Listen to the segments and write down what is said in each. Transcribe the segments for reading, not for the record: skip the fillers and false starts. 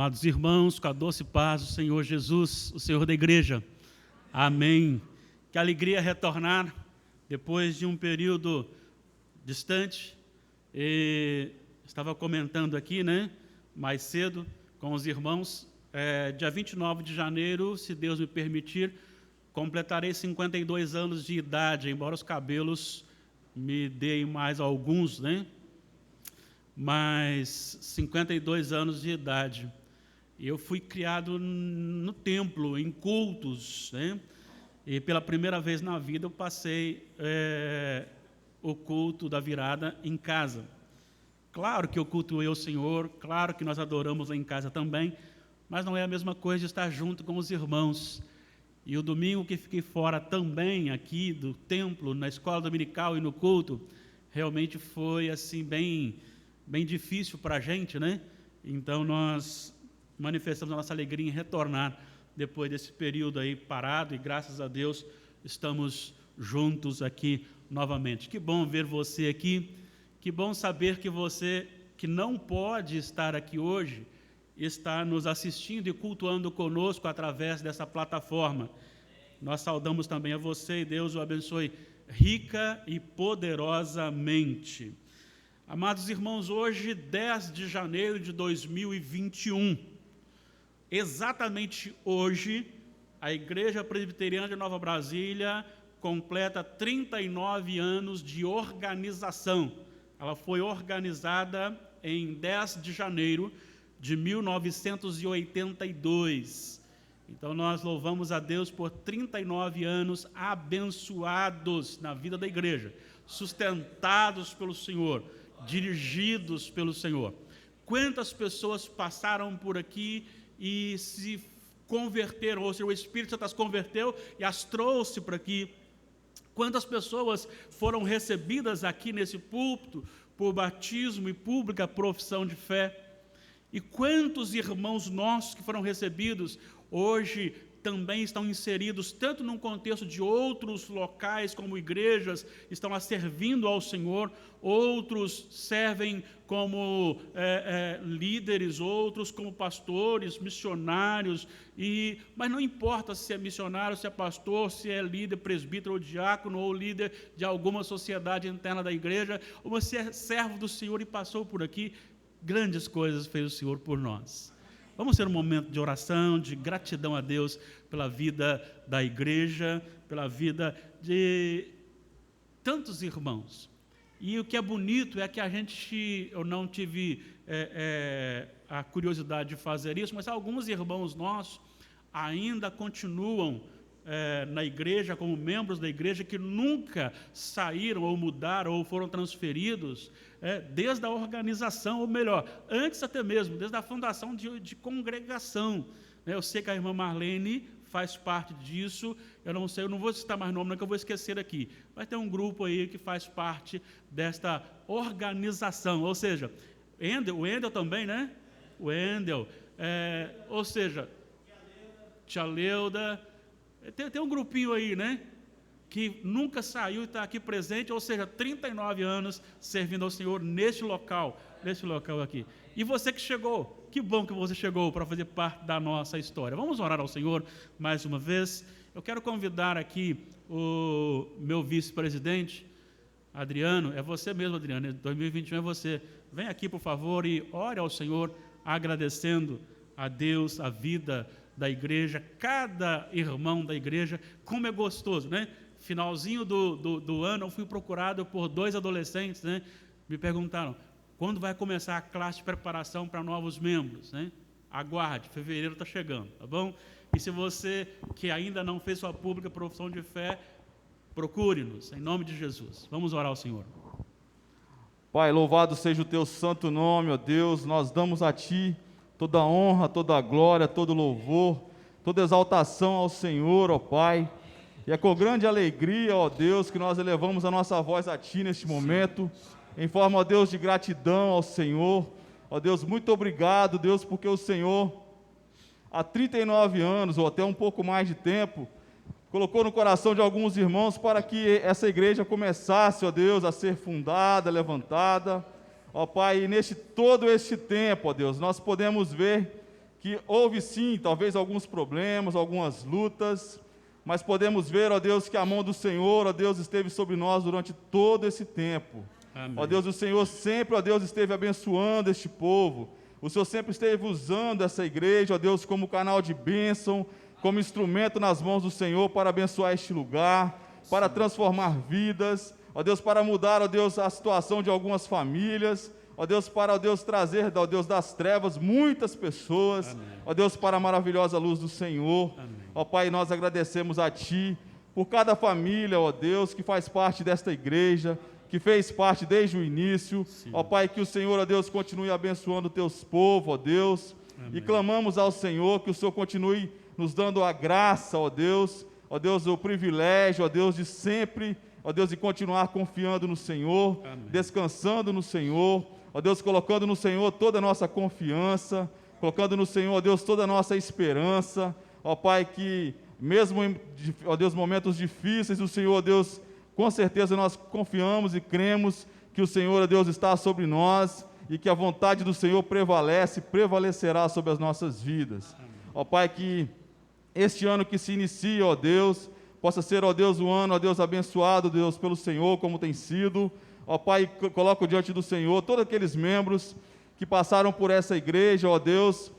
Amados irmãos, com a doce paz do Senhor Jesus, o Senhor da igreja. Amém. Que alegria retornar depois de um período distante. Estava comentando aqui, mais cedo com os irmãos, dia 29 de janeiro, se Deus me permitir, completarei 52 anos de idade, embora os cabelos me deem mais alguns, Mas 52 anos de idade. Eu fui criado no templo, em cultos, E pela primeira vez na vida eu passei o culto da virada em casa. Claro que eu cultuei o Senhor, claro que nós adoramos lá em casa também, mas não é a mesma coisa de estar junto com os irmãos. E o domingo que fiquei fora também aqui do templo, na escola dominical e no culto, realmente foi assim bem difícil para a gente, Então nós manifestamos a nossa alegria em retornar depois desse período aí parado, e graças a Deus estamos juntos aqui novamente. Que bom ver você aqui, que bom saber que você que não pode estar aqui hoje, está nos assistindo e cultuando conosco através dessa plataforma. Nós saudamos também a você e Deus o abençoe rica e poderosamente. Amados irmãos, hoje, 10 de janeiro de 2021, exatamente hoje, a Igreja Presbiteriana de Nova Brasília completa 39 anos de organização. Ela foi organizada em 10 de janeiro de 1982. Então, nós louvamos a Deus por 39 anos abençoados na vida da igreja, sustentados pelo Senhor, dirigidos pelo Senhor. Quantas pessoas passaram por aqui e se converteram, ou seja, o Espírito Santo as converteu e as trouxe para aqui. Quantas pessoas foram recebidas aqui nesse púlpito por batismo e pública profissão de fé. E quantos irmãos nossos que foram recebidos hoje também estão inseridos, tanto num contexto de outros locais, como igrejas, estão lá servindo ao Senhor, outros servem como líderes, outros como pastores, missionários, mas não importa se é missionário, se é pastor, se é líder, presbítero ou diácono, ou líder de alguma sociedade interna da igreja, ou você é servo do Senhor e passou por aqui, grandes coisas fez o Senhor por nós. Vamos ter um momento de oração, de gratidão a Deus pela vida da igreja, pela vida de tantos irmãos. E o que é bonito é que eu não tive a curiosidade de fazer isso, mas alguns irmãos nossos ainda continuam na igreja, como membros da igreja, que nunca saíram ou mudaram ou foram transferidos desde a organização, ou melhor, antes até mesmo, desde a fundação de congregação. Eu sei que a irmã Marlene faz parte disso, eu não vou citar mais nome, não, que eu vou esquecer aqui, mas tem um grupo aí que faz parte desta organização, ou seja, o Endel também, O Endel, ou seja, Tia Leuda, tem um grupinho aí, que nunca saiu e está aqui presente, ou seja, 39 anos servindo ao Senhor neste local aqui. E você que chegou, que bom que você chegou para fazer parte da nossa história. Vamos orar ao Senhor mais uma vez. Eu quero convidar aqui o meu vice-presidente, Adriano, é você mesmo, Adriano, 2021 é você. Vem aqui, por favor, e ore ao Senhor, agradecendo a Deus, a vida da igreja, cada irmão da igreja. Como é gostoso, Finalzinho do ano, eu fui procurado por 2 adolescentes, Me perguntaram, quando vai começar a classe de preparação para novos membros, Aguarde, fevereiro está chegando, tá bom? E se você que ainda não fez sua pública profissão de fé, procure-nos, em nome de Jesus. Vamos orar ao Senhor. Pai, louvado seja o teu santo nome, ó Deus, nós damos a Ti toda a honra, toda a glória, todo louvor, toda exaltação ao Senhor, ó Pai. E é com grande alegria, ó Deus, que nós elevamos a nossa voz a Ti neste momento, em forma, ó Deus, de gratidão ao Senhor. Ó Deus, muito obrigado, Deus, porque o Senhor, há 39 anos, ou até um pouco mais de tempo, colocou no coração de alguns irmãos para que essa igreja começasse, ó Deus, a ser fundada, levantada. Ó Pai, e todo este tempo, ó Deus, nós podemos ver que houve sim, talvez alguns problemas, algumas lutas, mas podemos ver, ó Deus, que a mão do Senhor, ó Deus, esteve sobre nós durante todo esse tempo. Amém. Ó Deus, o Senhor sempre, ó Deus, esteve abençoando este povo. O Senhor sempre esteve usando essa igreja, ó Deus, como canal de bênção, como instrumento nas mãos do Senhor para abençoar este lugar, para transformar vidas, ó Deus, para mudar, ó Deus, a situação de algumas famílias, ó Deus, para, ó Deus, trazer, ó Deus, das trevas muitas pessoas, Amém. ó Deus, para a maravilhosa luz do Senhor. Amém. Ó Pai, nós agradecemos a Ti por cada família, ó Deus, que faz parte desta igreja, que fez parte desde o início. Sim. Ó Pai, que o Senhor, ó Deus, continue abençoando os Teus povos, ó Deus, Amém. e clamamos ao Senhor que o Senhor continue nos dando a graça, ó Deus, o privilégio, ó Deus, de sempre, ó Deus, de continuar confiando no Senhor, Amém. descansando no Senhor, ó Deus, colocando no Senhor toda a nossa confiança, colocando no Senhor, ó Deus, toda a nossa esperança, ó Pai, que mesmo em, ó Deus, momentos difíceis, o Senhor, ó Deus, com certeza nós confiamos e cremos que o Senhor, ó Deus, está sobre nós e que a vontade do Senhor prevalecerá sobre as nossas vidas. Amém. Ó Pai, que este ano que se inicia, ó Deus, possa ser, ó Deus, um ano, ó Deus, abençoado, Deus, pelo Senhor, como tem sido. Ó Pai, coloco diante do Senhor todos aqueles membros que passaram por essa igreja, ó Deus,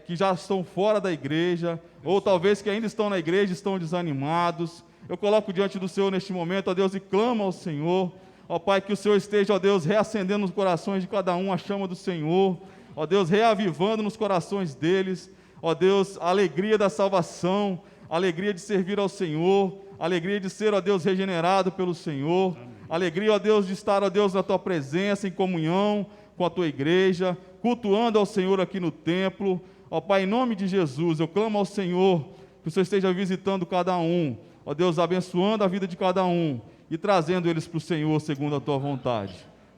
que já estão fora da igreja, ou talvez que ainda estão na igreja, estão desanimados. Eu coloco diante do Senhor neste momento, ó Deus, e clamo ao Senhor, ó Pai, que o Senhor esteja, ó Deus, reacendendo nos corações de cada um a chama do Senhor, ó Deus, reavivando nos corações deles, ó Deus, a alegria da salvação, a alegria de servir ao Senhor, a alegria de ser, ó Deus, regenerado pelo Senhor, a alegria, ó Deus, de estar, ó Deus, na Tua presença, em comunhão com a Tua igreja, cultuando ao Senhor aqui no templo. Ó Pai, em nome de Jesus, eu clamo ao Senhor, que o Senhor esteja visitando cada um, ó Deus, abençoando a vida de cada um e trazendo eles para o Senhor segundo a Tua vontade.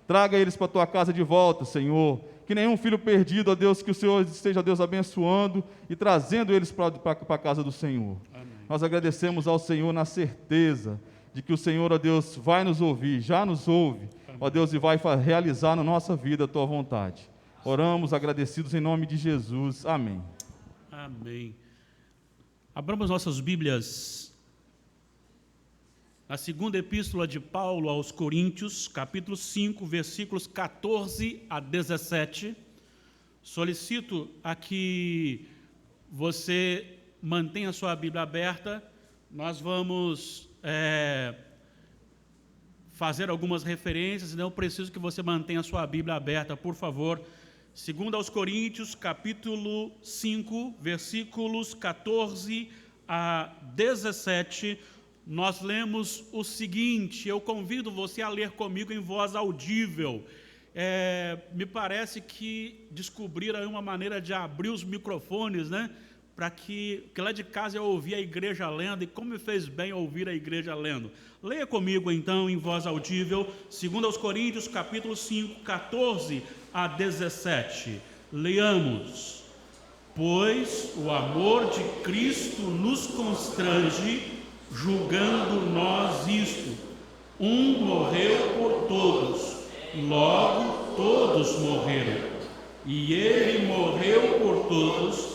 Traga eles para a Tua casa de volta, Senhor, que nenhum filho perdido, ó Deus, que o Senhor esteja, ó Deus, abençoando e trazendo eles para a casa do Senhor. Amém. Nós agradecemos ao Senhor na certeza de que o Senhor, ó Deus, vai nos ouvir, já nos ouve, ó Deus, e vai realizar na nossa vida a Tua vontade. Oramos agradecidos em nome de Jesus. Amém. Amém. Abramos nossas Bíblias na segunda epístola de Paulo aos Coríntios, capítulo 5, versículos 14 a 17. Solicito a que você mantenha a sua Bíblia aberta. Nós vamos fazer algumas referências, então eu preciso que você mantenha a sua Bíblia aberta, por favor. Segundo aos Coríntios, capítulo 5, versículos 14 a 17, nós lemos o seguinte, eu convido você a ler comigo em voz audível. Me parece que descobriram uma maneira de abrir os microfones, né? Para que lá de casa eu ouvi a igreja lendo, e como me fez bem ouvir a igreja lendo. Leia comigo então em voz audível, segundo aos Coríntios, capítulo 5, 14 a 17. Leamos. Pois o amor de Cristo nos constrange, julgando nós isto: um morreu por todos, logo todos morreram. E ele morreu por todos,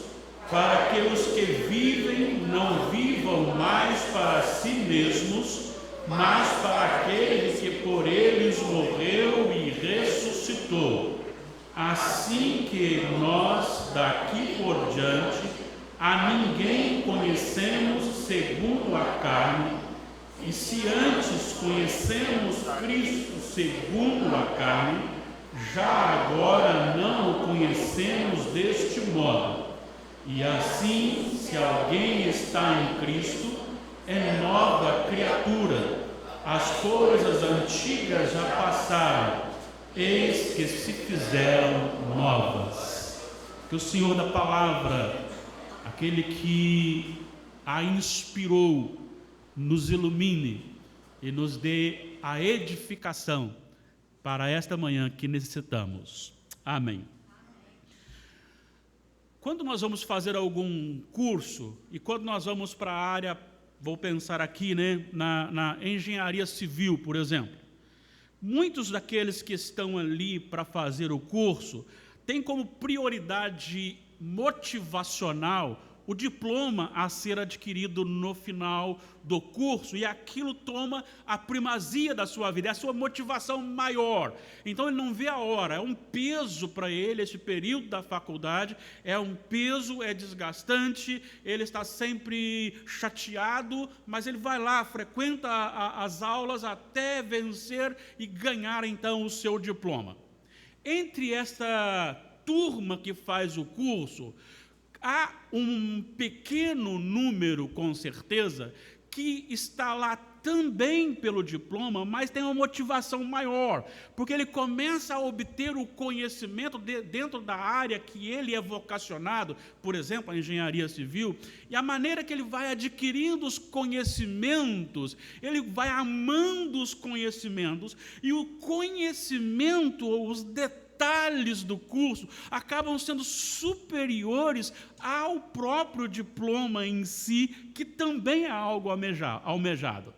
para que os que vivem não vivam mais para si mesmos, mas para aquele que por eles morreu e ressuscitou. Assim que nós, daqui por diante, a ninguém conhecemos segundo a carne, e se antes conhecemos Cristo segundo a carne, já agora não o conhecemos deste modo. E assim, se alguém está em Cristo, é nova criatura. As coisas antigas já passaram, eis que se fizeram novas. Que o Senhor da palavra, aquele que a inspirou, nos ilumine e nos dê a edificação para esta manhã que necessitamos. Amém. Quando nós vamos fazer algum curso, e quando nós vamos para a área, vou pensar aqui, né, na engenharia civil, por exemplo, muitos daqueles que estão ali para fazer o curso têm como prioridade motivacional o diploma a ser adquirido no final do curso, e aquilo toma a primazia da sua vida, é a sua motivação maior. Então ele não vê a hora, é um peso para ele esse período da faculdade, é um peso, é desgastante, ele está sempre chateado, mas ele vai lá, frequenta as aulas até vencer e ganhar então o seu diploma. Entre esta turma que faz o curso, há um pequeno número, com certeza, que está lá também pelo diploma, mas tem uma motivação maior, porque ele começa a obter o conhecimento dentro da área que ele é vocacionado, por exemplo, a engenharia civil, e a maneira que ele vai adquirindo os conhecimentos, ele vai amando os conhecimentos, e o conhecimento, os detalhes do curso acabam sendo superiores ao próprio diploma em si, que também é algo almejado.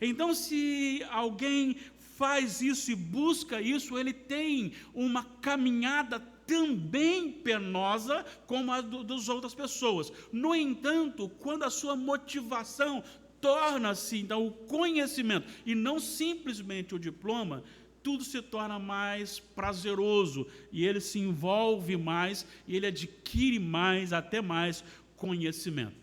Então, se alguém faz isso e busca isso, ele tem uma caminhada também penosa como a das outras pessoas. No entanto, quando a sua motivação torna-se, então, o conhecimento e não simplesmente o diploma, tudo se torna mais prazeroso, e ele se envolve mais, e ele adquire mais, até mais conhecimento.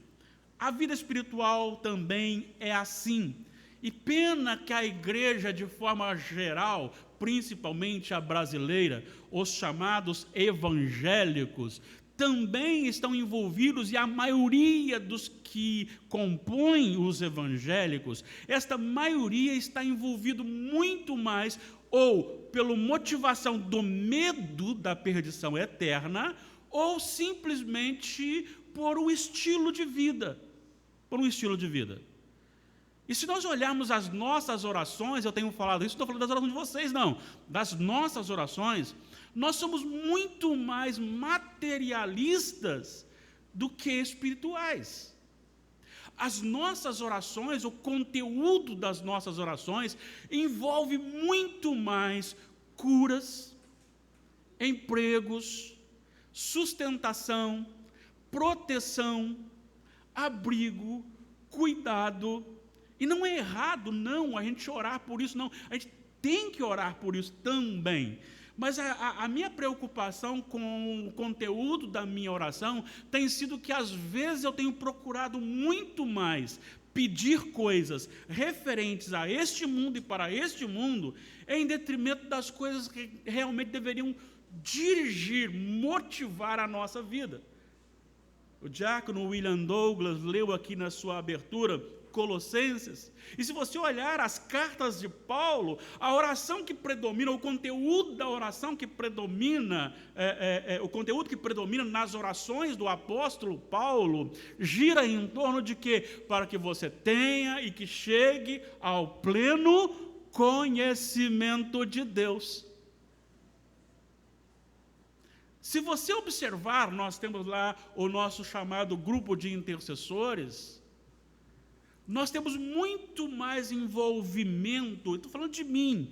A vida espiritual também é assim, e pena que a igreja, de forma geral, principalmente a brasileira, os chamados evangélicos, também estão envolvidos, e a maioria dos que compõem os evangélicos, esta maioria está envolvido muito mais ou pela motivação do medo da perdição eterna, ou simplesmente por um estilo de vida. E se nós olharmos as nossas orações, eu tenho falado isso, não estou falando das orações de vocês, não, das nossas orações, nós somos muito mais materialistas do que espirituais. As nossas orações, o conteúdo das nossas orações, envolve muito mais curas, empregos, sustentação, proteção, abrigo, cuidado. E não é errado, não, a gente orar por isso, não. A gente tem que orar por isso também. Mas a minha preocupação com o conteúdo da minha oração tem sido que, às vezes, eu tenho procurado muito mais pedir coisas referentes a este mundo e para este mundo, em detrimento das coisas que realmente deveriam dirigir, motivar a nossa vida. O diácono William Douglas leu aqui na sua abertura Colossenses, e se você olhar as cartas de Paulo, a oração que predomina, o conteúdo da oração que predomina, o conteúdo que predomina nas orações do apóstolo Paulo, gira em torno de quê? Para que você tenha e que chegue ao pleno conhecimento de Deus. Se você observar, nós temos lá o nosso chamado grupo de intercessores. Nós temos muito mais envolvimento, estou falando de mim,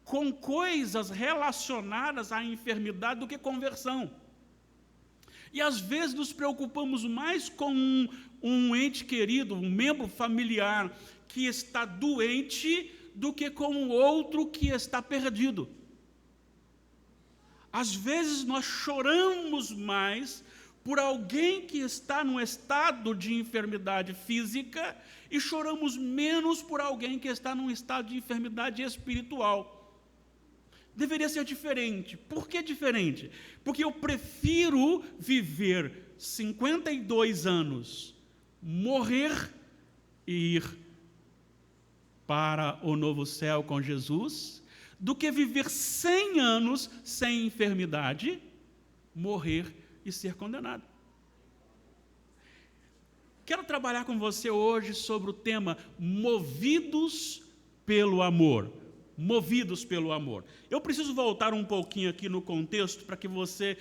com coisas relacionadas à enfermidade do que conversão. E às vezes nos preocupamos mais com um ente querido, um membro familiar que está doente, do que com o outro que está perdido. Às vezes nós choramos mais por alguém que está num estado de enfermidade física e choramos menos por alguém que está num estado de enfermidade espiritual. Deveria ser diferente. Por que diferente? Porque eu prefiro viver 52 anos, morrer e ir para o novo céu com Jesus, do que viver 100 anos sem enfermidade, morrer e ser condenado. Quero trabalhar com você hoje sobre o tema movidos pelo amor. Movidos pelo amor. Eu preciso voltar um pouquinho aqui no contexto para que você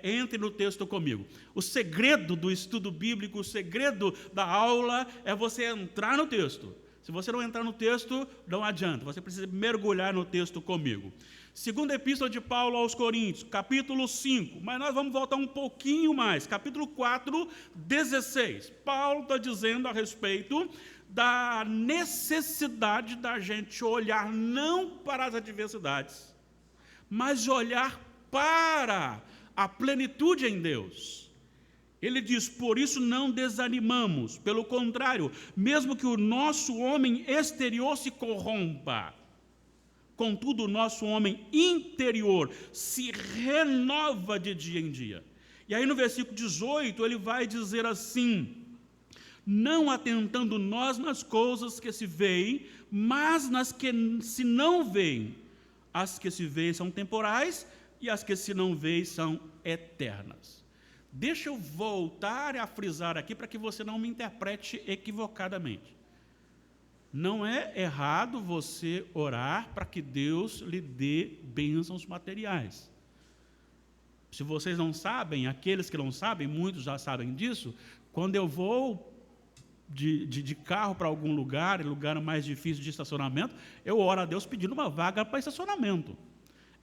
entre no texto comigo. O segredo do estudo bíblico, o segredo da aula é você entrar no texto. Se você não entrar no texto, não adianta. Você precisa mergulhar no texto comigo. Segunda Epístola de Paulo aos Coríntios, capítulo 5, mas nós vamos voltar um pouquinho mais, capítulo 4, 16. Paulo está dizendo a respeito da necessidade da gente olhar não para as adversidades, mas olhar para a plenitude em Deus. Ele diz: por isso não desanimamos, pelo contrário, mesmo que o nosso homem exterior se corrompa, contudo o nosso homem interior se renova de dia em dia. E aí no versículo 18 ele vai dizer assim: não atentando nós nas coisas que se veem, mas nas que se não veem. As que se veem são temporais e as que se não veem são eternas. Deixa eu voltar a frisar aqui para que você não me interprete equivocadamente. Não é errado você orar para que Deus lhe dê bênçãos materiais. Se vocês não sabem, aqueles que não sabem, muitos já sabem disso, quando eu vou de carro para algum lugar mais difícil de estacionamento, eu oro a Deus pedindo uma vaga para estacionamento.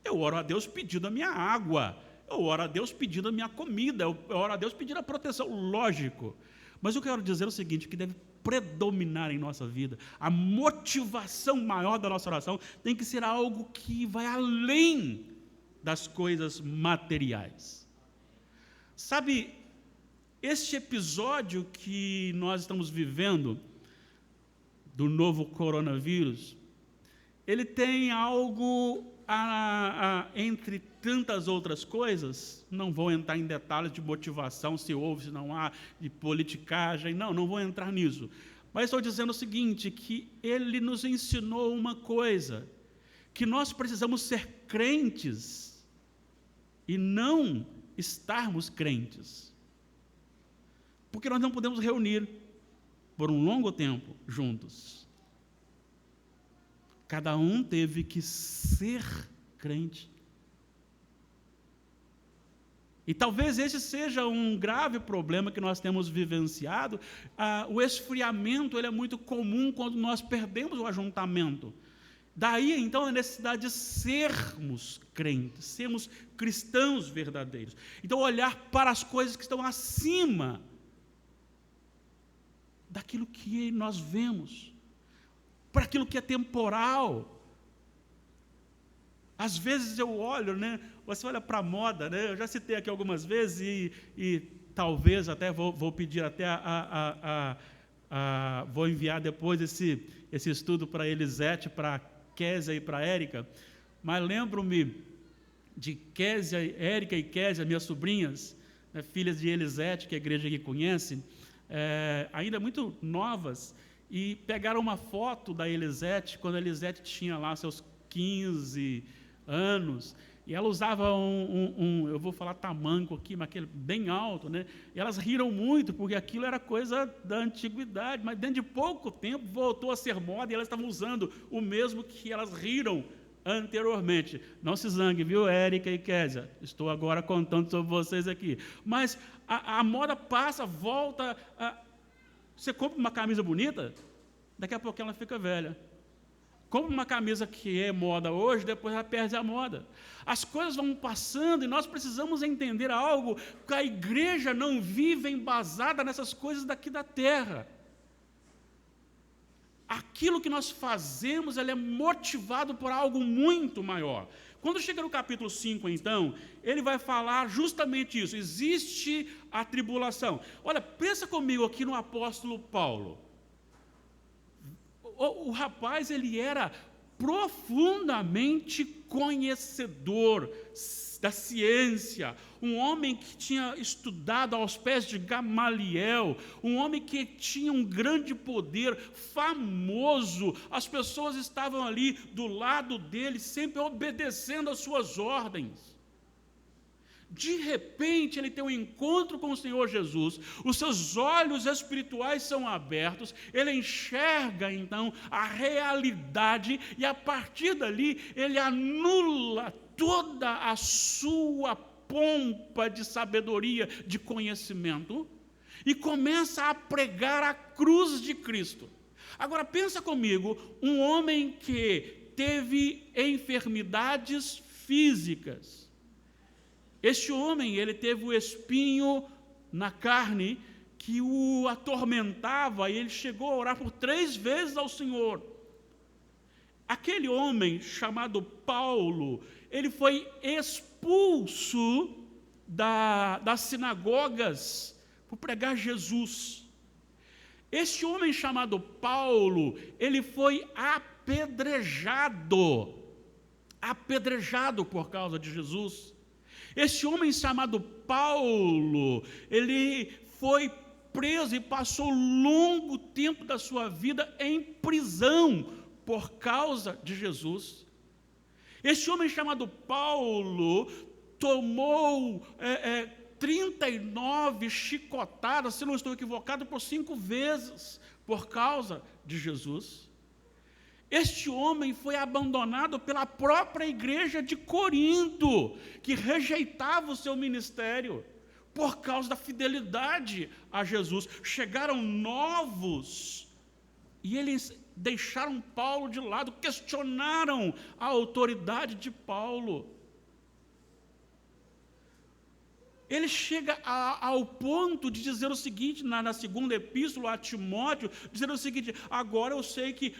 Eu oro a Deus pedindo a minha água. Eu oro a Deus pedindo a minha comida. Eu oro a Deus pedindo a proteção, lógico. Mas eu quero dizer o seguinte, que deve predominar em nossa vida, a motivação maior da nossa oração tem que ser algo que vai além das coisas materiais. Sabe, este episódio que nós estamos vivendo, do novo coronavírus, ele tem algo, entre tantas outras coisas, não vou entrar em detalhes de motivação, se houve, se não há, de politicagem, não vou entrar nisso. Mas estou dizendo o seguinte, que ele nos ensinou uma coisa, que nós precisamos ser crentes e não estarmos crentes. Porque nós não podemos reunir por um longo tempo juntos. Cada um teve que ser crente. E talvez esse seja um grave problema que nós temos vivenciado. O esfriamento ele é muito comum quando nós perdemos o ajuntamento. Daí, então, a necessidade de sermos crentes, sermos cristãos verdadeiros. Então, olhar para as coisas que estão acima daquilo que nós vemos, para aquilo que é temporal. Às vezes eu olho, você olha para a moda, eu já citei aqui algumas vezes e talvez até vou pedir até vou enviar depois esse estudo para a Elisete, para a Késia e para a Érica, mas lembro-me de Késia, Érica e Késia, minhas sobrinhas, filhas de Elisete, que a igreja aqui conhece, ainda muito novas, e pegaram uma foto da Elisete, quando a Elisete tinha lá seus 15 anos, e ela usava eu vou falar tamanco aqui, mas aquele bem alto, e elas riram muito, porque aquilo era coisa da antiguidade, mas dentro de pouco tempo voltou a ser moda, e elas estavam usando o mesmo que elas riram anteriormente. Não se zangue, viu, Érica e Késia? Estou agora contando sobre vocês aqui. Mas a moda passa, volta. Você compra uma camisa bonita, daqui a pouco ela fica velha. Compra uma camisa que é moda hoje, depois ela perde a moda. As coisas vão passando e nós precisamos entender algo, que a igreja não vive embasada nessas coisas daqui da terra. Aquilo que nós fazemos, ele é motivado por algo muito maior. Quando chega no capítulo 5, então, ele vai falar justamente isso. Existe a tribulação. Olha, pensa comigo aqui no apóstolo Paulo. O rapaz, ele era profundamente conhecedor da ciência, um homem que tinha estudado aos pés de Gamaliel, um homem que tinha um grande poder, famoso, as pessoas estavam ali do lado dele, sempre obedecendo às suas ordens. De repente, ele tem um encontro com o Senhor Jesus, os seus olhos espirituais são abertos, ele enxerga, então, a realidade, e a partir dali, ele anula toda a sua pompa de sabedoria, de conhecimento, e começa a pregar a cruz de Cristo. Agora, pensa comigo, um homem que teve enfermidades físicas. Este homem, ele teve o espinho na carne que o atormentava, e ele chegou a orar por 3 vezes ao Senhor. Aquele homem chamado Paulo, ele foi expulso das sinagogas por pregar Jesus. Este homem chamado Paulo, ele foi apedrejado por causa de Jesus. Esse homem chamado Paulo, ele foi preso e passou longo tempo da sua vida em prisão por causa de Jesus. Esse homem chamado Paulo tomou 39 chicotadas, se não estou equivocado, por 5 vezes por causa de Jesus. Este homem foi abandonado pela própria igreja de Corinto, que rejeitava o seu ministério por causa da fidelidade a Jesus. Chegaram novos e eles deixaram Paulo de lado, questionaram a autoridade de Paulo. Ele chega ao ponto de dizer o seguinte, na segunda epístola a Timóteo, dizendo o seguinte: agora eu sei que,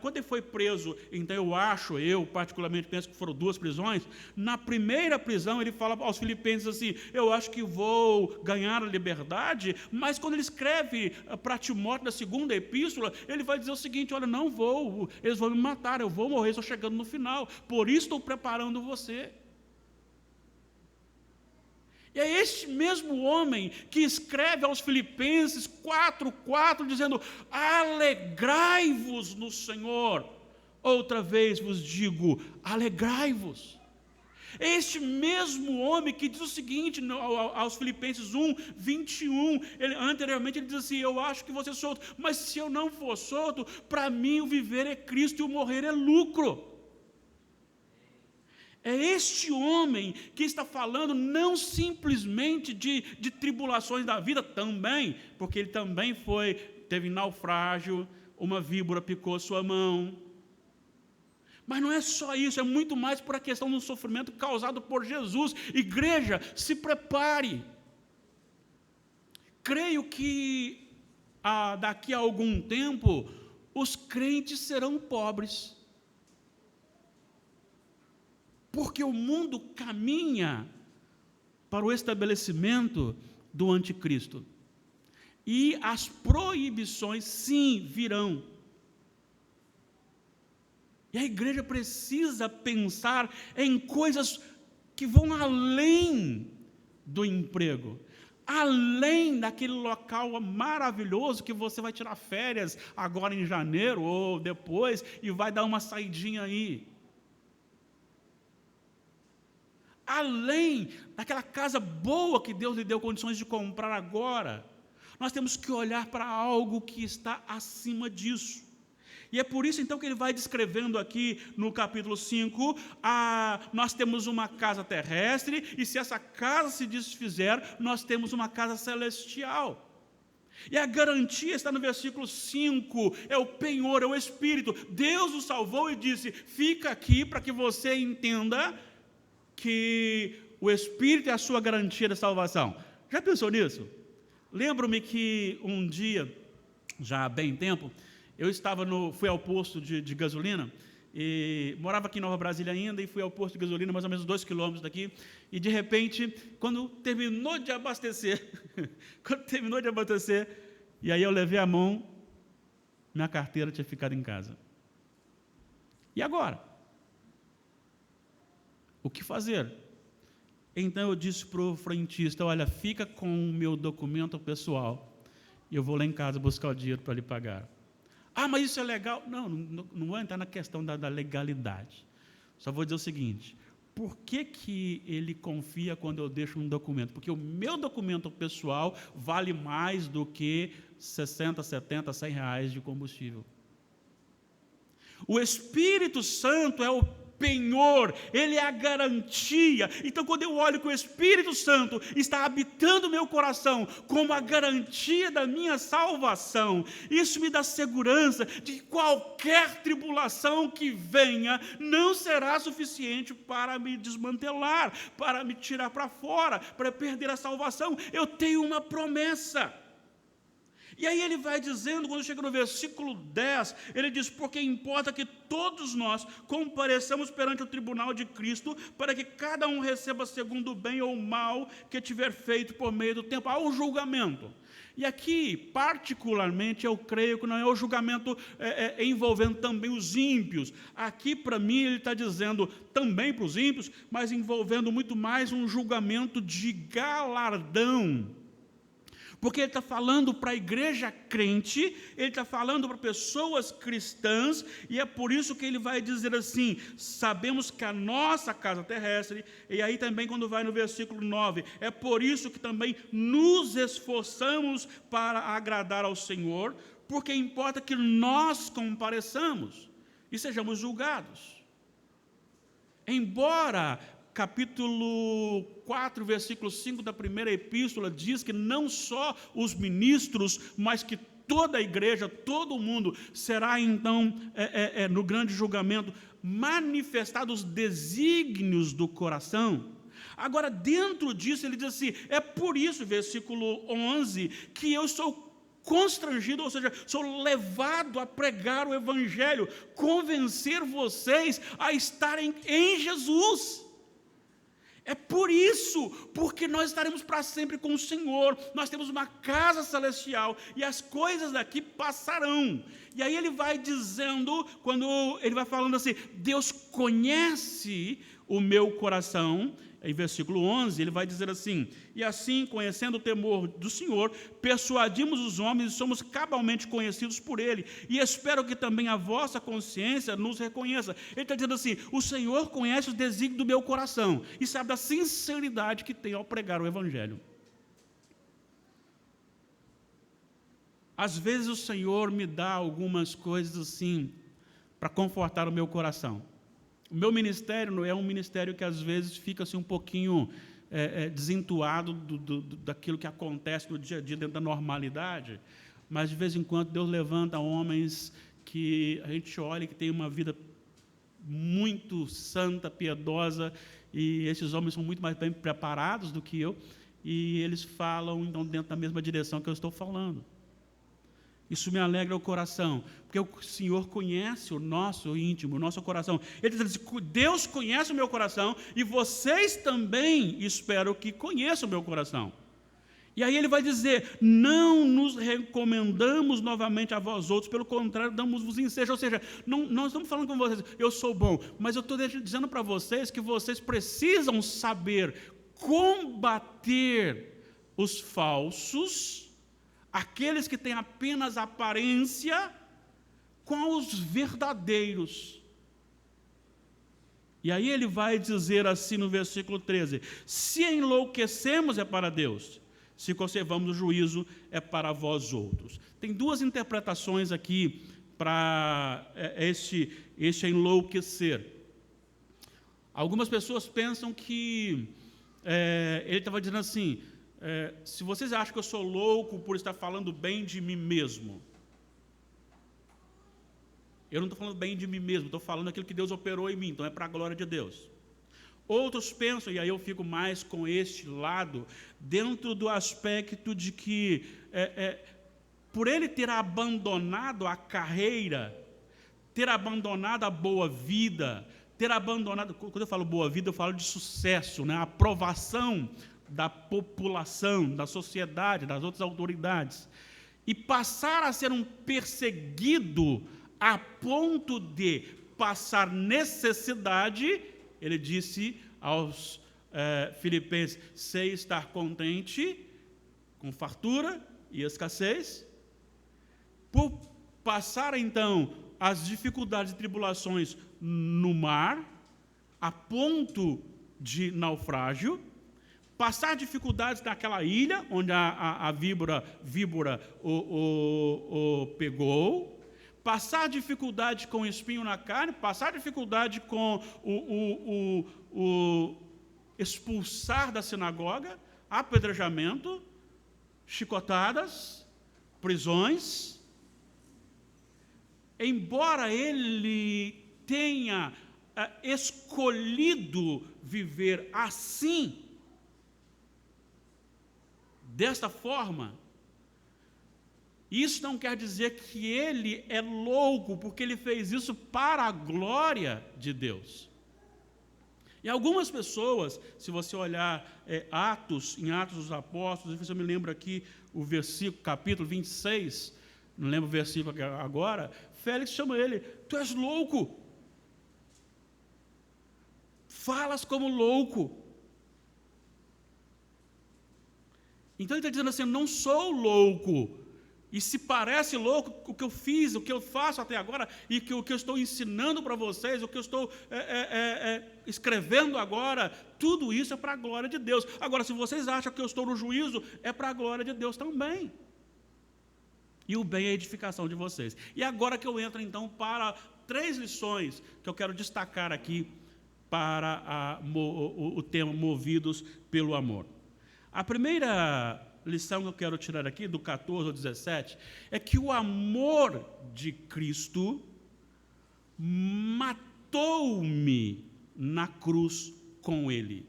quando ele foi preso, então eu particularmente penso que foram 2 prisões, na primeira prisão ele fala aos filipenses assim: eu acho que vou ganhar a liberdade, mas quando ele escreve para Timóteo na segunda epístola, ele vai dizer o seguinte: olha, não vou, eles vão me matar, eu vou morrer, estou chegando no final, por isso estou preparando você. E é este mesmo homem que escreve aos Filipenses 4:4, dizendo: alegrai-vos no Senhor. Outra vez vos digo, alegrai-vos. É este mesmo homem que diz o seguinte aos Filipenses 1:21, anteriormente ele diz assim: eu acho que vou ser solto, mas se eu não for solto, para mim o viver é Cristo e o morrer é lucro. É este homem que está falando não simplesmente de tribulações da vida, também, porque ele também teve naufrágio, uma víbora picou sua mão. Mas não é só isso, é muito mais por a questão do sofrimento causado por Jesus. Igreja, se prepare. Creio que daqui a algum tempo os crentes serão pobres. Porque o mundo caminha para o estabelecimento do anticristo. E as proibições, sim, virão. E a igreja precisa pensar em coisas que vão além do emprego, além daquele local maravilhoso que você vai tirar férias agora em janeiro ou depois e vai dar uma saidinha aí. Além daquela casa boa que Deus lhe deu condições de comprar agora, nós temos que olhar para algo que está acima disso. E é por isso então que ele vai descrevendo aqui no capítulo 5, nós temos uma casa terrestre, e se essa casa se desfizer, nós temos uma casa celestial. E a garantia está no versículo 5, é o penhor, é o Espírito. Deus o salvou e disse: fica aqui para que você entenda que o Espírito é a sua garantia de salvação. Já pensou nisso? Lembro-me que um dia, já há bem tempo, eu fui ao posto de gasolina, e morava aqui em Nova Brasília ainda, e fui ao posto de gasolina, mais ou menos 2 quilômetros daqui, e de repente, quando terminou de abastecer, e aí eu levei a mão, minha carteira tinha ficado em casa. E agora? O que fazer? Então eu disse para o frentista: olha, fica com o meu documento pessoal e eu vou lá em casa buscar o dinheiro para lhe pagar. Ah, mas isso é legal? Não vou entrar na questão da legalidade. Só vou dizer o seguinte: por que ele confia quando eu deixo um documento? Porque o meu documento pessoal vale mais do que 60, 70, 100 reais de combustível. O Espírito Santo é o penhor, Ele é a garantia. Então, quando eu olho que o Espírito Santo está habitando o meu coração como a garantia da minha salvação, isso me dá segurança de que qualquer tribulação que venha não será suficiente para me desmantelar, para me tirar para fora, para perder a salvação. Eu tenho uma promessa. E aí ele vai dizendo, quando chega no versículo 10, ele diz: porque importa que todos nós compareçamos perante o tribunal de Cristo, para que cada um receba segundo o bem ou o mal que tiver feito por meio do tempo. Há o julgamento. E aqui, particularmente, eu creio que não é o julgamento envolvendo também os ímpios. Aqui, para mim, ele está dizendo também para os ímpios, mas envolvendo muito mais um julgamento de galardão. Porque ele está falando para a igreja crente, ele está falando para pessoas cristãs, e é por isso que ele vai dizer assim: sabemos que a nossa casa terrestre, e aí também quando vai no versículo 9, é por isso que também nos esforçamos para agradar ao Senhor, porque importa que nós compareçamos e sejamos julgados. Embora capítulo 4, versículo 5 da primeira epístola diz que não só os ministros, mas que toda a igreja, todo mundo será então, no grande julgamento, manifestados os desígnios do coração. Agora, dentro disso, ele diz assim: é por isso, versículo 11, que eu sou constrangido, ou seja, sou levado a pregar o evangelho, convencer vocês a estarem em Jesus. É por isso, porque nós estaremos para sempre com o Senhor, nós temos uma casa celestial, e as coisas daqui passarão. E aí ele vai dizendo, quando ele vai falando assim: Deus conhece o meu coração. Em versículo 11, ele vai dizer assim: e assim, conhecendo o temor do Senhor, persuadimos os homens e somos cabalmente conhecidos por Ele, e espero que também a vossa consciência nos reconheça. Ele está dizendo assim: o Senhor conhece os desígnios do meu coração, e sabe da sinceridade que tenho ao pregar o Evangelho. Às vezes o Senhor me dá algumas coisas assim, para confortar o meu coração. O meu ministério é um ministério que às vezes fica assim um pouquinho desentuado daquilo que acontece no dia a dia dentro da normalidade, mas de vez em quando Deus levanta homens que a gente olha que tem uma vida muito santa, piedosa, e esses homens são muito mais bem preparados do que eu, e eles falam então dentro da mesma direção que eu estou falando. Isso me alegra o coração, porque o Senhor conhece o nosso íntimo, o nosso coração. Ele diz assim: Deus conhece o meu coração, e vocês também espero que conheçam o meu coração. E aí ele vai dizer: não nos recomendamos novamente a vós outros, pelo contrário, damos-vos ensejo. Ou seja, não estamos falando com vocês, eu sou bom, mas eu estou dizendo para vocês que vocês precisam saber combater os falsos, aqueles que têm apenas aparência, com os verdadeiros. E aí ele vai dizer assim no versículo 13: se enlouquecemos é para Deus, se conservamos o juízo é para vós outros. Tem duas interpretações aqui para este enlouquecer. Algumas pessoas pensam que ele estava dizendo assim: se vocês acham que eu sou louco por estar falando bem de mim mesmo, eu não estou falando bem de mim mesmo, estou falando aquilo que Deus operou em mim, então é para a glória de Deus. Outros pensam, e aí eu fico mais com este lado, dentro do aspecto de que, por ele ter abandonado a carreira, ter abandonado a boa vida, ter abandonado, quando eu falo boa vida, eu falo de sucesso, né? A aprovação da população, da sociedade, das outras autoridades, e passar a ser um perseguido a ponto de passar necessidade. Ele disse aos filipenses: sei estar contente com fartura e escassez. Por passar então as dificuldades e tribulações no mar, a ponto de naufrágio, passar dificuldades naquela ilha onde a víbora o pegou, passar dificuldade com o espinho na carne, passar dificuldade com o expulsar da sinagoga, apedrejamento, chicotadas, prisões. Embora ele tenha escolhido viver assim, desta forma, isso não quer dizer que ele é louco, porque ele fez isso para a glória de Deus. E algumas pessoas, se você olhar em Atos dos Apóstolos, você me lembra aqui o versículo, capítulo 26, não lembro o versículo agora, Félix chama ele, tu és louco, falas como louco. Então ele está dizendo assim, eu não sou louco, e se parece louco o que eu fiz, o que eu faço até agora, e o que eu estou ensinando para vocês, o que eu estou escrevendo agora, tudo isso é para a glória de Deus. Agora, se vocês acham que eu estou no juízo, é para a glória de Deus também. E o bem é a edificação de vocês. E agora que eu entro, então, para 3 lições que eu quero destacar aqui para o tema Movidos pelo Amor. A primeira lição que eu quero tirar aqui, do 14 ao 17, é que o amor de Cristo matou-me na cruz com Ele.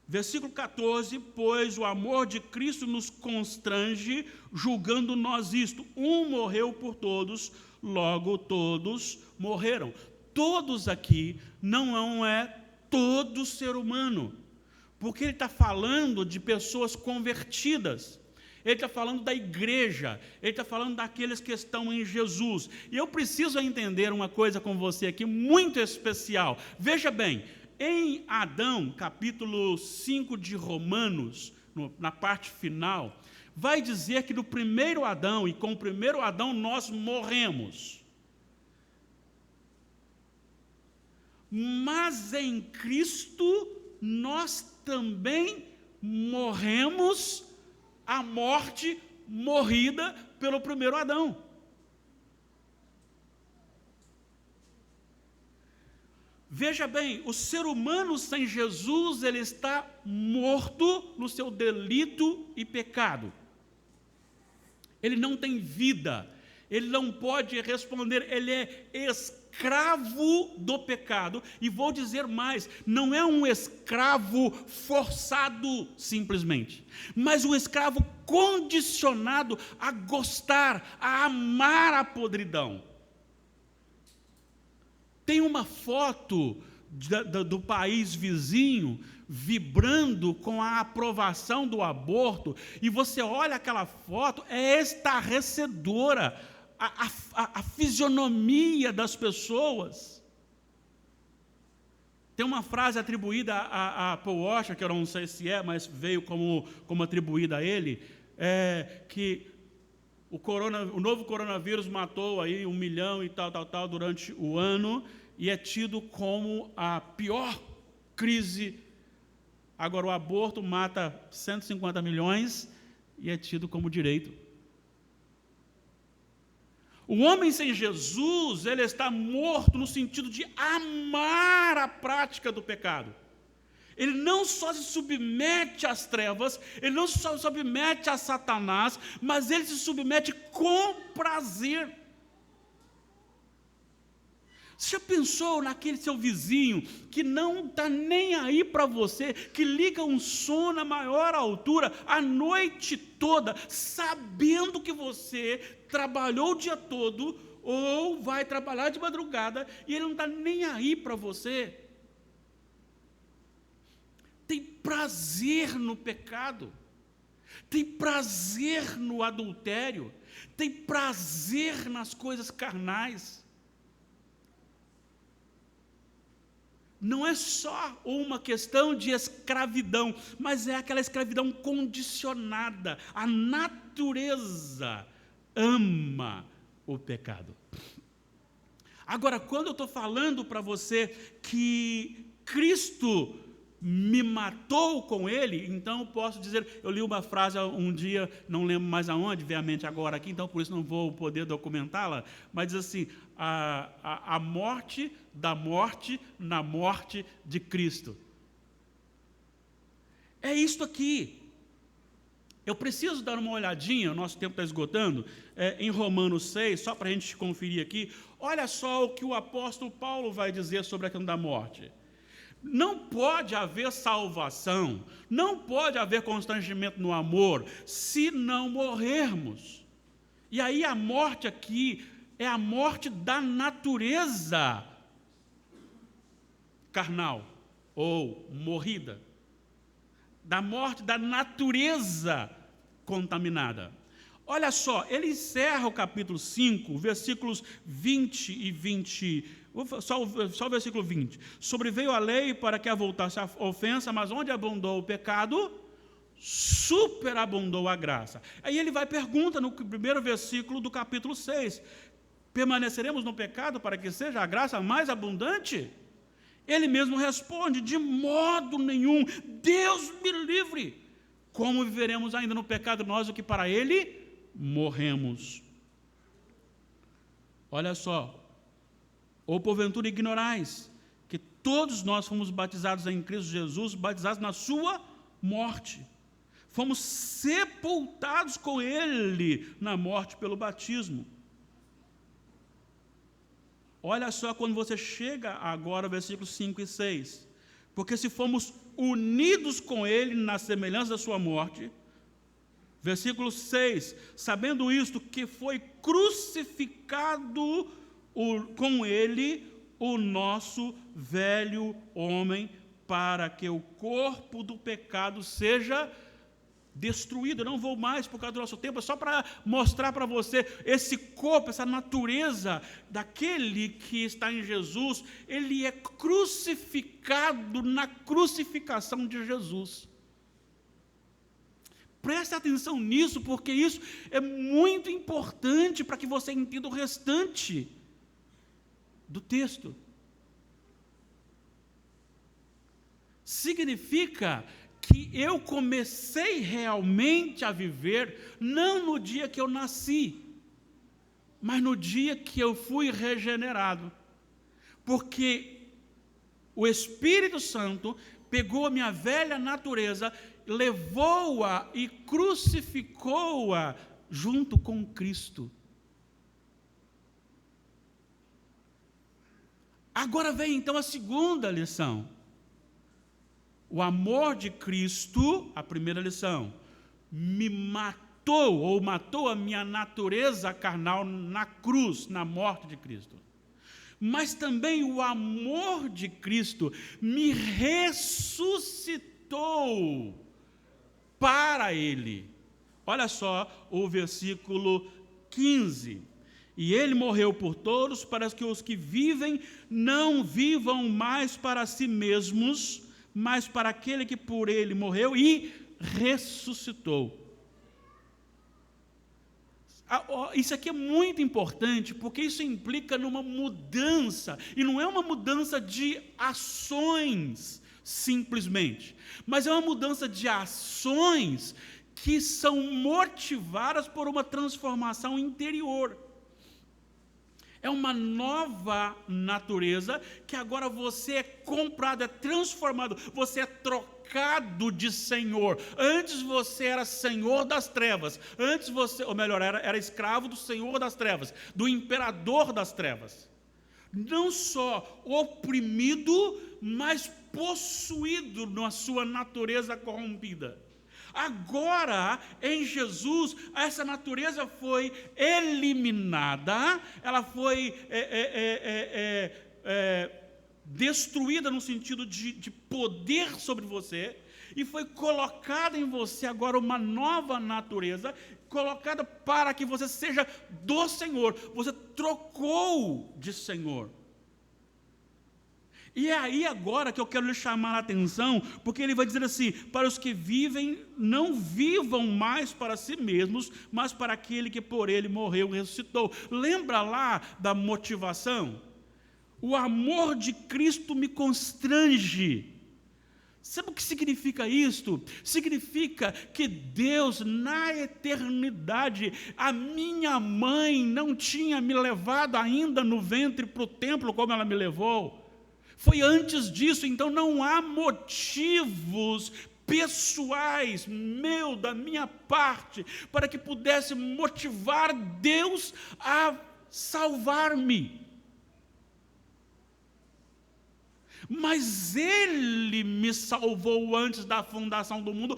Versículo 14, pois o amor de Cristo nos constrange, julgando nós isto, um morreu por todos, logo todos morreram. Todos aqui não é todo ser humano, porque ele está falando de pessoas convertidas, ele está falando da igreja, ele está falando daqueles que estão em Jesus. E eu preciso entender uma coisa com você aqui, muito especial. Veja bem, em Adão, capítulo 5 de Romanos, na parte final, vai dizer que no primeiro Adão, e com o primeiro Adão nós morremos. Mas em Cristo nós também morremos a morte morrida pelo primeiro Adão. Veja bem, o ser humano sem Jesus, ele está morto no seu delito e pecado. Ele não tem vida, ele não pode responder, ele é escravo do pecado. E vou dizer mais, não é um escravo forçado simplesmente, mas um escravo condicionado a gostar, a amar a podridão. Tem uma foto do país vizinho vibrando com a aprovação do aborto, e você olha aquela foto, é estarrecedora a fisionomia das pessoas. Tem uma frase atribuída a Paul Washer, que eu não sei se mas veio como atribuída a ele, que o novo coronavírus matou aí 1 milhão e tal, durante o ano, e é tido como a pior crise. Agora, o aborto mata 150 milhões e é tido como direito. O homem sem Jesus, ele está morto no sentido de amar a prática do pecado. Ele não só se submete às trevas, ele não só se submete a Satanás, mas ele se submete com prazer. Você já pensou naquele seu vizinho que não está nem aí para você, que liga um som na maior altura a noite toda, sabendo que você trabalhou o dia todo ou vai trabalhar de madrugada e ele não está nem aí para você? Tem prazer no pecado, tem prazer no adultério, tem prazer nas coisas carnais. Não é só uma questão de escravidão, mas é aquela escravidão condicionada. A natureza ama o pecado. Agora, quando eu estou falando para você que Cristo me matou com ele, então eu posso dizer, eu li uma frase um dia, não lembro mais aonde, obviamente agora aqui, então por isso não vou poder documentá-la, mas diz assim, a morte da morte na morte de Cristo. É isto aqui. Eu preciso dar uma olhadinha, o nosso tempo está esgotando, em Romanos 6, só para a gente conferir aqui. Olha só o que o apóstolo Paulo vai dizer sobre a questão da morte. Não pode haver salvação, não pode haver constrangimento no amor, se não morrermos. E aí a morte aqui é a morte da natureza carnal, ou morrida. Da morte da natureza contaminada. Olha só, ele encerra o capítulo 5, versículos 20 e 20, só o versículo 20. Sobreveio a lei para que avultasse a ofensa, mas onde abundou o pecado, superabundou a graça. Aí ele vai e pergunta no primeiro versículo do capítulo 6, permaneceremos no pecado para que seja a graça mais abundante? Ele mesmo responde, de modo nenhum, Deus me livre. Como viveremos ainda no pecado nós, o que para ele morremos? Olha só, ou porventura ignorais, que todos nós fomos batizados em Cristo Jesus, batizados na sua morte. Fomos sepultados com ele na morte pelo batismo. Olha só quando você chega agora ao versículos 5 e 6. Porque se fomos unidos com ele na semelhança da sua morte, versículo 6, sabendo isto, que foi crucificado com ele o nosso velho homem, para que o corpo do pecado seja destruído. Eu não vou mais por causa do nosso tempo, é só para mostrar para você esse corpo, essa natureza daquele que está em Jesus, ele é crucificado na crucificação de Jesus. Preste atenção nisso, porque isso é muito importante para que você entenda o restante do texto. Significa que eu comecei realmente a viver, não no dia que eu nasci, mas no dia que eu fui regenerado. Porque o Espírito Santo pegou a minha velha natureza, levou-a e crucificou-a junto com Cristo. Agora vem então a segunda lição. O amor de Cristo, a primeira lição, me matou, ou matou a minha natureza carnal na cruz, na morte de Cristo. Mas também o amor de Cristo me ressuscitou para Ele. Olha só o versículo 15. E Ele morreu por todos, para que os que vivem não vivam mais para si mesmos, mas para aquele que por ele morreu e ressuscitou. Isso aqui é muito importante, porque isso implica numa mudança, e não é uma mudança de ações, simplesmente, mas é uma mudança de ações que são motivadas por uma transformação interior. É uma nova natureza que agora você é comprado, é transformado, você é trocado de senhor. Antes você era senhor das trevas, antes você, ou melhor, era escravo do senhor das trevas, do imperador das trevas. Não só oprimido, mas possuído na sua natureza corrompida. Agora, em Jesus, essa natureza foi eliminada, ela foi destruída no sentido de poder sobre você, e foi colocada em você agora uma nova natureza, colocada para que você seja do Senhor. Você trocou de Senhor. E é aí agora que eu quero lhe chamar a atenção, porque ele vai dizer assim, para os que vivem, não vivam mais para si mesmos, mas para aquele que por ele morreu e ressuscitou. Lembra lá da motivação? O amor de Cristo me constrange. Sabe o que significa isto? Significa que Deus, na eternidade, a minha mãe não tinha me levado ainda no ventre para o templo como ela me levou. Foi antes disso, então não há motivos pessoais, da minha parte, para que pudesse motivar Deus a salvar-me. Mas Ele me salvou antes da fundação do mundo.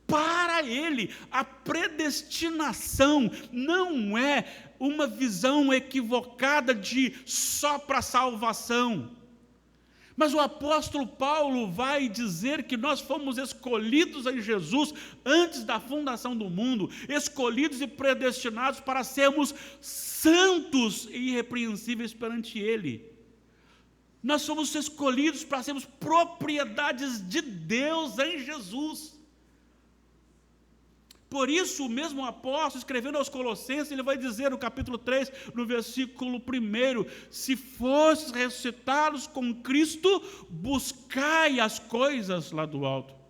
Para Ele, a predestinação não é uma visão equivocada de só para salvação. Mas o apóstolo Paulo vai dizer que nós fomos escolhidos em Jesus antes da fundação do mundo, escolhidos e predestinados para sermos santos e irrepreensíveis perante Ele. Nós somos escolhidos para sermos propriedades de Deus em Jesus. Por isso, o mesmo apóstolo, escrevendo aos Colossenses, ele vai dizer no capítulo 3, no versículo 1, se fostes ressuscitados com Cristo, buscai as coisas lá do alto.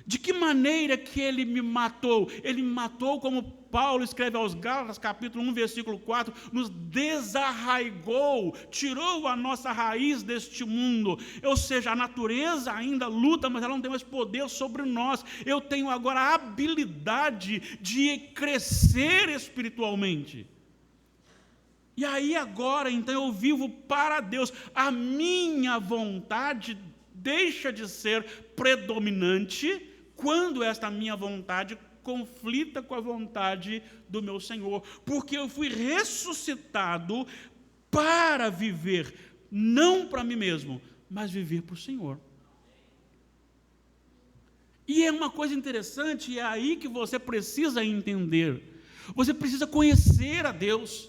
De que maneira que Ele me matou? Ele me matou, como Paulo escreve aos Gálatas, capítulo 1, versículo 4, nos desarraigou, tirou a nossa raiz deste mundo. Ou seja, a natureza ainda luta, mas ela não tem mais poder sobre nós. Eu tenho agora a habilidade de crescer espiritualmente. E aí agora, então, eu vivo para Deus. A minha vontade deixa de ser predominante quando esta minha vontade conflita com a vontade do meu Senhor, porque eu fui ressuscitado para viver, não para mim mesmo, mas viver para o Senhor. E é uma coisa interessante, e é aí que você precisa entender, você precisa conhecer a Deus,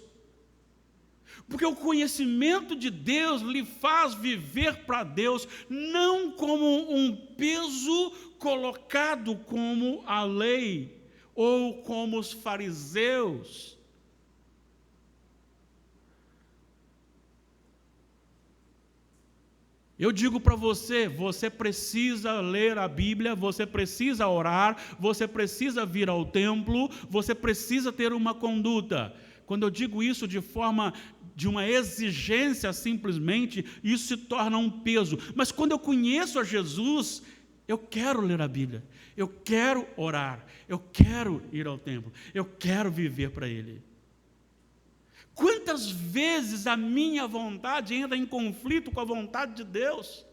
porque o conhecimento de Deus lhe faz viver para Deus, não como um peso colocado como a lei, ou como os fariseus. Eu digo para você, você precisa ler a Bíblia, você precisa orar, você precisa vir ao templo, você precisa ter uma conduta. Quando eu digo isso de uma exigência simplesmente, isso se torna um peso. Mas quando eu conheço a Jesus, eu quero ler a Bíblia, eu quero orar, eu quero ir ao templo, eu quero viver para Ele. Quantas vezes a minha vontade entra em conflito com a vontade de Deus?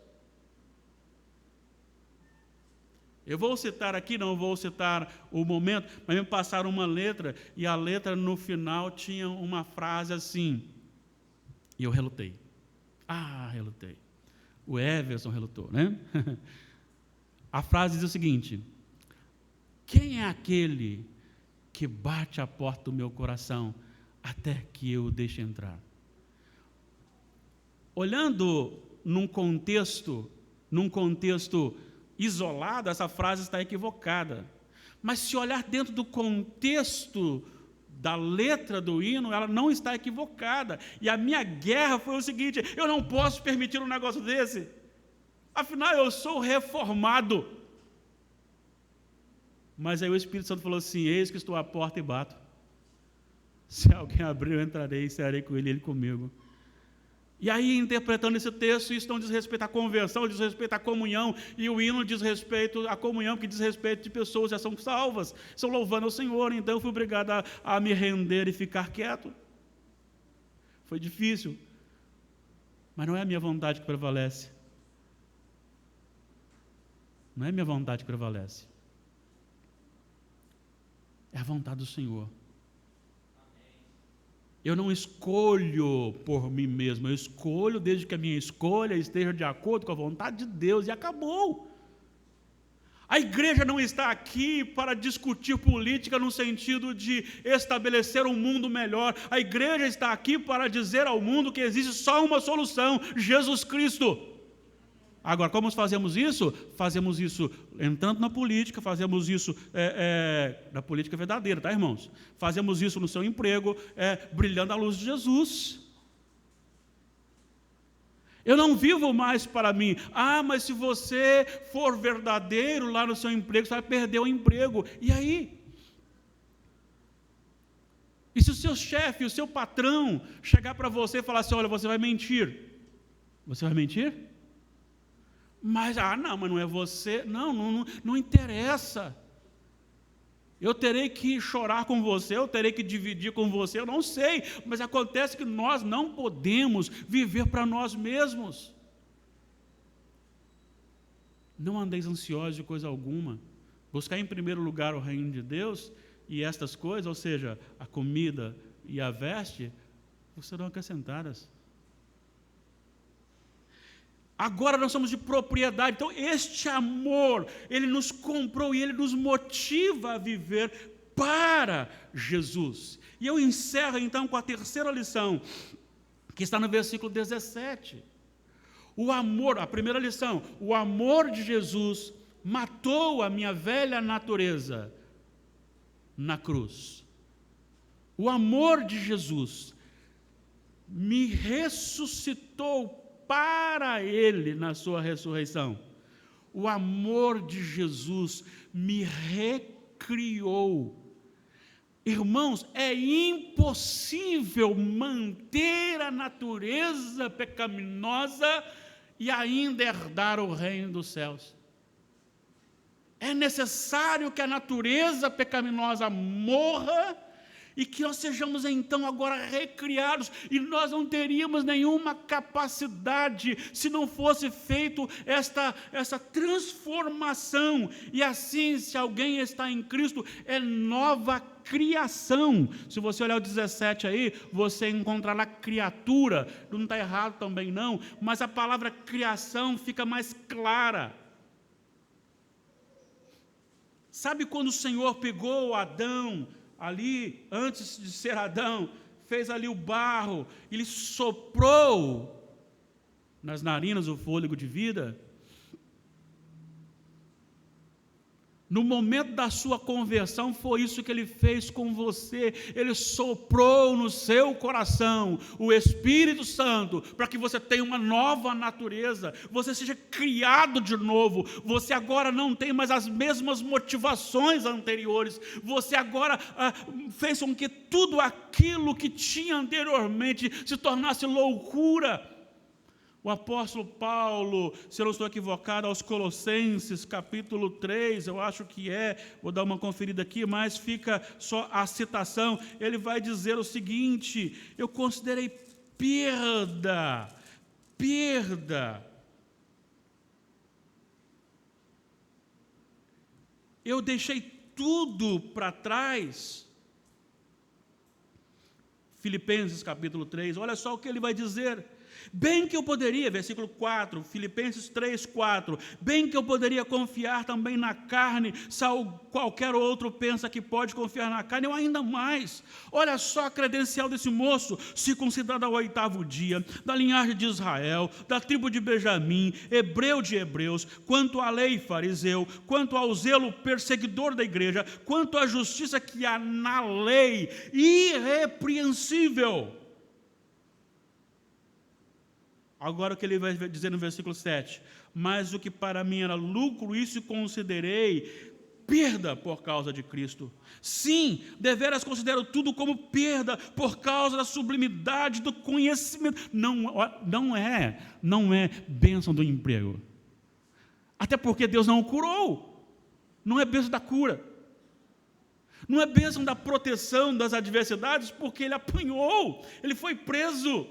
Eu vou citar aqui, não vou citar o momento, mas me passaram uma letra, e a letra no final tinha uma frase assim, e eu relutei. Relutei. O Everson relutou, né? A frase diz o seguinte: quem é aquele que bate a porta do meu coração até que eu o deixe entrar? Olhando num contexto isolado, essa frase está equivocada. Mas se olhar dentro do contexto da letra do hino, ela não está equivocada. E a minha guerra foi o seguinte: eu não posso permitir um negócio desse. Afinal, eu sou reformado. Mas aí o Espírito Santo falou assim: eis que estou à porta e bato. Se alguém abrir, eu entrarei e cearei com ele e ele comigo. E aí, interpretando esse texto, isso não diz respeito à conversão, diz respeito à comunhão, e o hino diz respeito à comunhão, que diz respeito de pessoas que já são salvas, estão louvando ao Senhor. Então eu fui obrigado a me render e ficar quieto. Foi difícil, mas não é a minha vontade que prevalece. Não é a minha vontade que prevalece. É a vontade do Senhor. Eu não escolho por mim mesmo, eu escolho desde que a minha escolha esteja de acordo com a vontade de Deus, e acabou. A igreja não está aqui para discutir política no sentido de estabelecer um mundo melhor. A igreja está aqui para dizer ao mundo que existe só uma solução: Jesus Cristo. Agora, como fazemos isso? Fazemos isso entrando na política, fazemos isso na política verdadeira, tá, irmãos? Fazemos isso no seu emprego, brilhando a luz de Jesus. Eu não vivo mais para mim. Ah, mas se você for verdadeiro lá no seu emprego, você vai perder o emprego. E aí? E se o seu chefe, o seu patrão, chegar para você e falar assim, olha, você vai mentir. Você vai mentir? Mas não é você. Não interessa. Eu terei que chorar com você, eu terei que dividir com você, eu não sei, mas acontece que nós não podemos viver para nós mesmos. Não andeis ansiosos de coisa alguma, buscar em primeiro lugar o reino de Deus, e estas coisas, ou seja, a comida e a veste, serão acrescentadas. Agora nós somos de propriedade, então este amor, ele nos comprou e ele nos motiva a viver para Jesus. E eu encerro então com a terceira lição, que está no versículo 17. O amor, a primeira lição, o amor de Jesus matou a minha velha natureza na cruz. O amor de Jesus me ressuscitou para Ele na sua ressurreição. O amor de Jesus me recriou. Irmãos, é impossível manter a natureza pecaminosa e ainda herdar o reino dos céus. É necessário que a natureza pecaminosa morra e que nós sejamos então agora recriados, e nós não teríamos nenhuma capacidade se não fosse feito essa transformação. E assim, se alguém está em Cristo, é nova criação. Se você olhar o 17 aí, você encontrará criatura, não está errado também não, mas a palavra criação fica mais clara. Sabe quando o Senhor pegou Adão, ali, antes de ser Adão, fez ali o barro, ele soprou nas narinas o fôlego de vida? No momento da sua conversão, foi isso que Ele fez com você. Ele soprou no seu coração o Espírito Santo, para que você tenha uma nova natureza, você seja criado de novo. Você agora não tem mais as mesmas motivações anteriores. Você agora fez com que tudo aquilo que tinha anteriormente se tornasse loucura. O apóstolo Paulo, se eu não estou equivocado, aos Colossenses, capítulo 3, eu acho que vou dar uma conferida aqui, mas fica só a citação, ele vai dizer o seguinte: eu considerei perda, eu deixei tudo para trás. Filipenses capítulo 3, olha só o que ele vai dizer. Bem que eu poderia, versículo 4, Filipenses 3, 4, bem que eu poderia confiar também na carne, se qualquer outro pensa que pode confiar na carne, eu ainda mais. Olha só a credencial desse moço, circuncidado ao 8º dia, da linhagem de Israel, da tribo de Benjamim, hebreu de hebreus, quanto à lei fariseu, quanto ao zelo perseguidor da igreja, quanto à justiça que há na lei, irrepreensível. Agora o que ele vai dizer no versículo 7, mas o que para mim era lucro, isso considerei perda por causa de Cristo. Sim, deveras considero tudo como perda por causa da sublimidade do conhecimento. Não é bênção do emprego. Até porque Deus não o curou. Não é bênção da cura. Não é bênção da proteção das adversidades, porque ele apanhou, ele foi preso.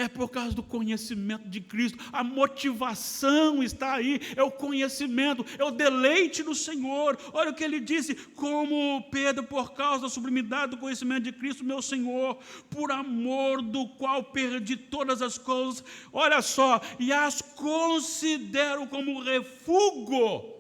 É por causa do conhecimento de Cristo. A motivação está aí, é o conhecimento, é o deleite no Senhor. Olha o que ele disse: como Pedro, por causa da sublimidade do conhecimento de Cristo, meu Senhor, por amor do qual perdi todas as coisas, olha só, e as considero como refúgio.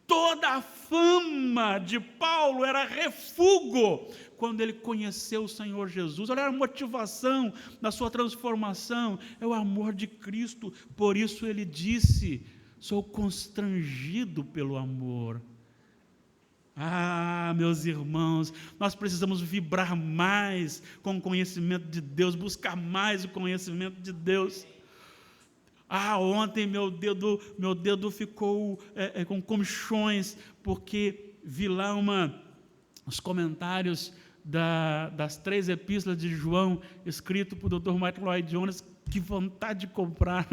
Toda a fama de Paulo era refúgio quando ele conheceu o Senhor Jesus. Olha a motivação da sua transformação, é o amor de Cristo. Por isso ele disse: sou constrangido pelo amor. Ah, meus irmãos, nós precisamos vibrar mais com o conhecimento de Deus, buscar mais o conhecimento de Deus. Ah, ontem meu dedo ficou com comichões, porque vi lá os comentários das 3 epístolas de João, escrito por Dr. Michael Lloyd Jones. Que vontade de comprar.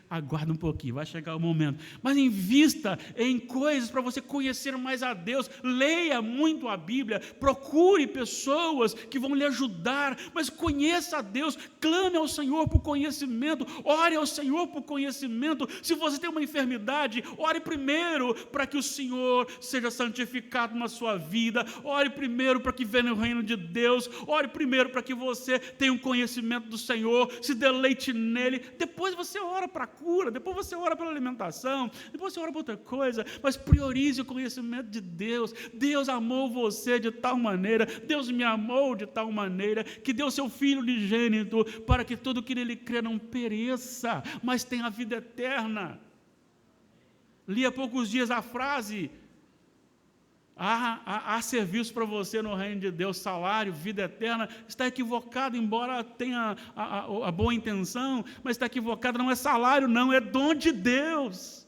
Aguarda um pouquinho, vai chegar o momento. Mas invista em coisas para você conhecer mais a Deus. Leia muito a Bíblia, procure pessoas que vão lhe ajudar, mas conheça a Deus, clame ao Senhor por conhecimento, ore ao Senhor por conhecimento. Se você tem uma enfermidade, ore primeiro para que o Senhor seja santificado na sua vida, ore primeiro para que venha o reino de Deus, ore primeiro para que você tenha um conhecimento do Senhor, se deleite nele, depois você ora para a cura, depois você ora pela alimentação, depois você ora para outra coisa, mas priorize o conhecimento de Deus. Deus amou você de tal maneira, Deus me amou de tal maneira, que deu seu Filho unigênito, para que todo que nele crê não pereça, mas tenha a vida eterna. Li há poucos dias a frase: há serviço para você no reino de Deus, salário, vida eterna. Está equivocado, embora tenha a boa intenção, mas está equivocado, não é salário não, é dom de Deus.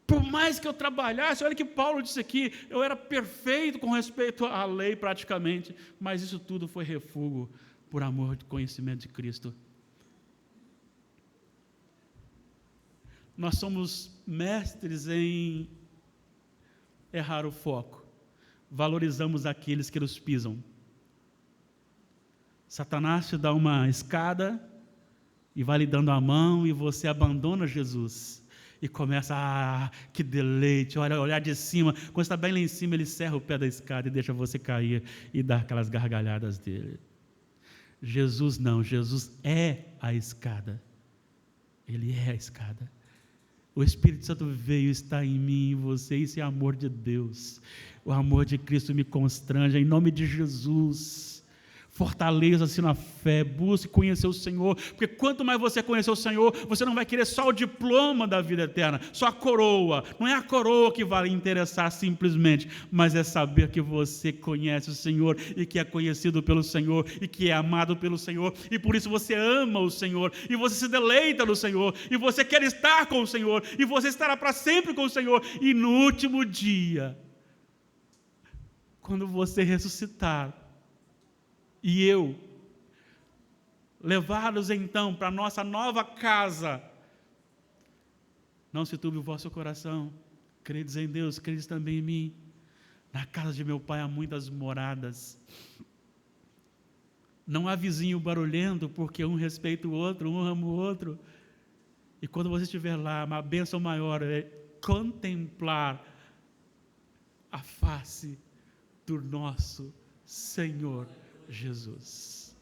Por mais que eu trabalhasse, olha que Paulo disse aqui, eu era perfeito com respeito à lei praticamente, mas isso tudo foi refúgio por amor e conhecimento de Cristo. Nós somos mestres em errar o foco. Valorizamos aqueles que nos pisam. Satanás te dá uma escada e vai lhe dando a mão, e você abandona Jesus e começa, que deleite, olha, olhar de cima. Quando está bem lá em cima, ele serra o pé da escada e deixa você cair e dar aquelas gargalhadas dele. Jesus não, Jesus é a escada. Ele é a escada. O Espírito Santo veio, está em mim e em você. Isso é amor de Deus. O amor de Cristo me constrange. Em nome de Jesus, fortaleça-se na fé, busque conhecer o Senhor, porque quanto mais você conhecer o Senhor, você não vai querer só o diploma da vida eterna, só a coroa. Não é a coroa que vai lhe interessar simplesmente, mas é saber que você conhece o Senhor e que é conhecido pelo Senhor e que é amado pelo Senhor, e por isso você ama o Senhor e você se deleita no Senhor e você quer estar com o Senhor e você estará para sempre com o Senhor. E no último dia, quando você ressuscitar, e eu, levados então para a nossa nova casa, não se turbe o vosso coração, credes em Deus, credes também em mim. Na casa de meu Pai há muitas moradas. Não há vizinho barulhento, porque um respeita o outro, um ama o outro. E quando você estiver lá, uma bênção maior é contemplar a face do nosso Senhor Jesus.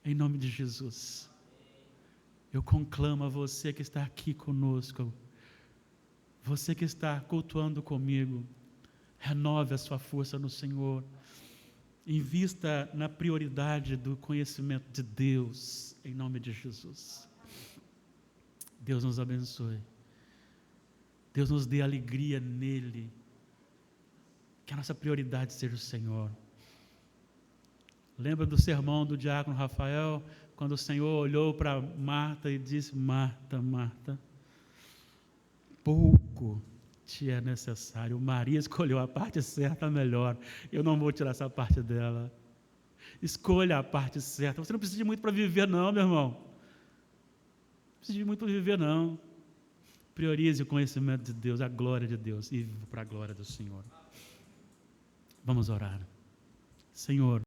Em nome de Jesus, eu conclamo a você que está aqui conosco, você que está cultuando comigo, renove a sua força no Senhor, invista na prioridade do conhecimento de Deus, em nome de Jesus. Deus nos abençoe, Deus nos dê alegria nele, que a nossa prioridade seja o Senhor. Lembra do sermão do diácono Rafael, quando o Senhor olhou para Marta e disse: Marta, Marta, pouco te é necessário. Maria escolheu a parte certa, melhor. Eu não vou tirar essa parte dela. Escolha a parte certa. Você não precisa de muito para viver não, meu irmão. Não precisa de muito para viver não. Priorize o conhecimento de Deus, a glória de Deus, e viva para a glória do Senhor. Vamos orar. Senhor,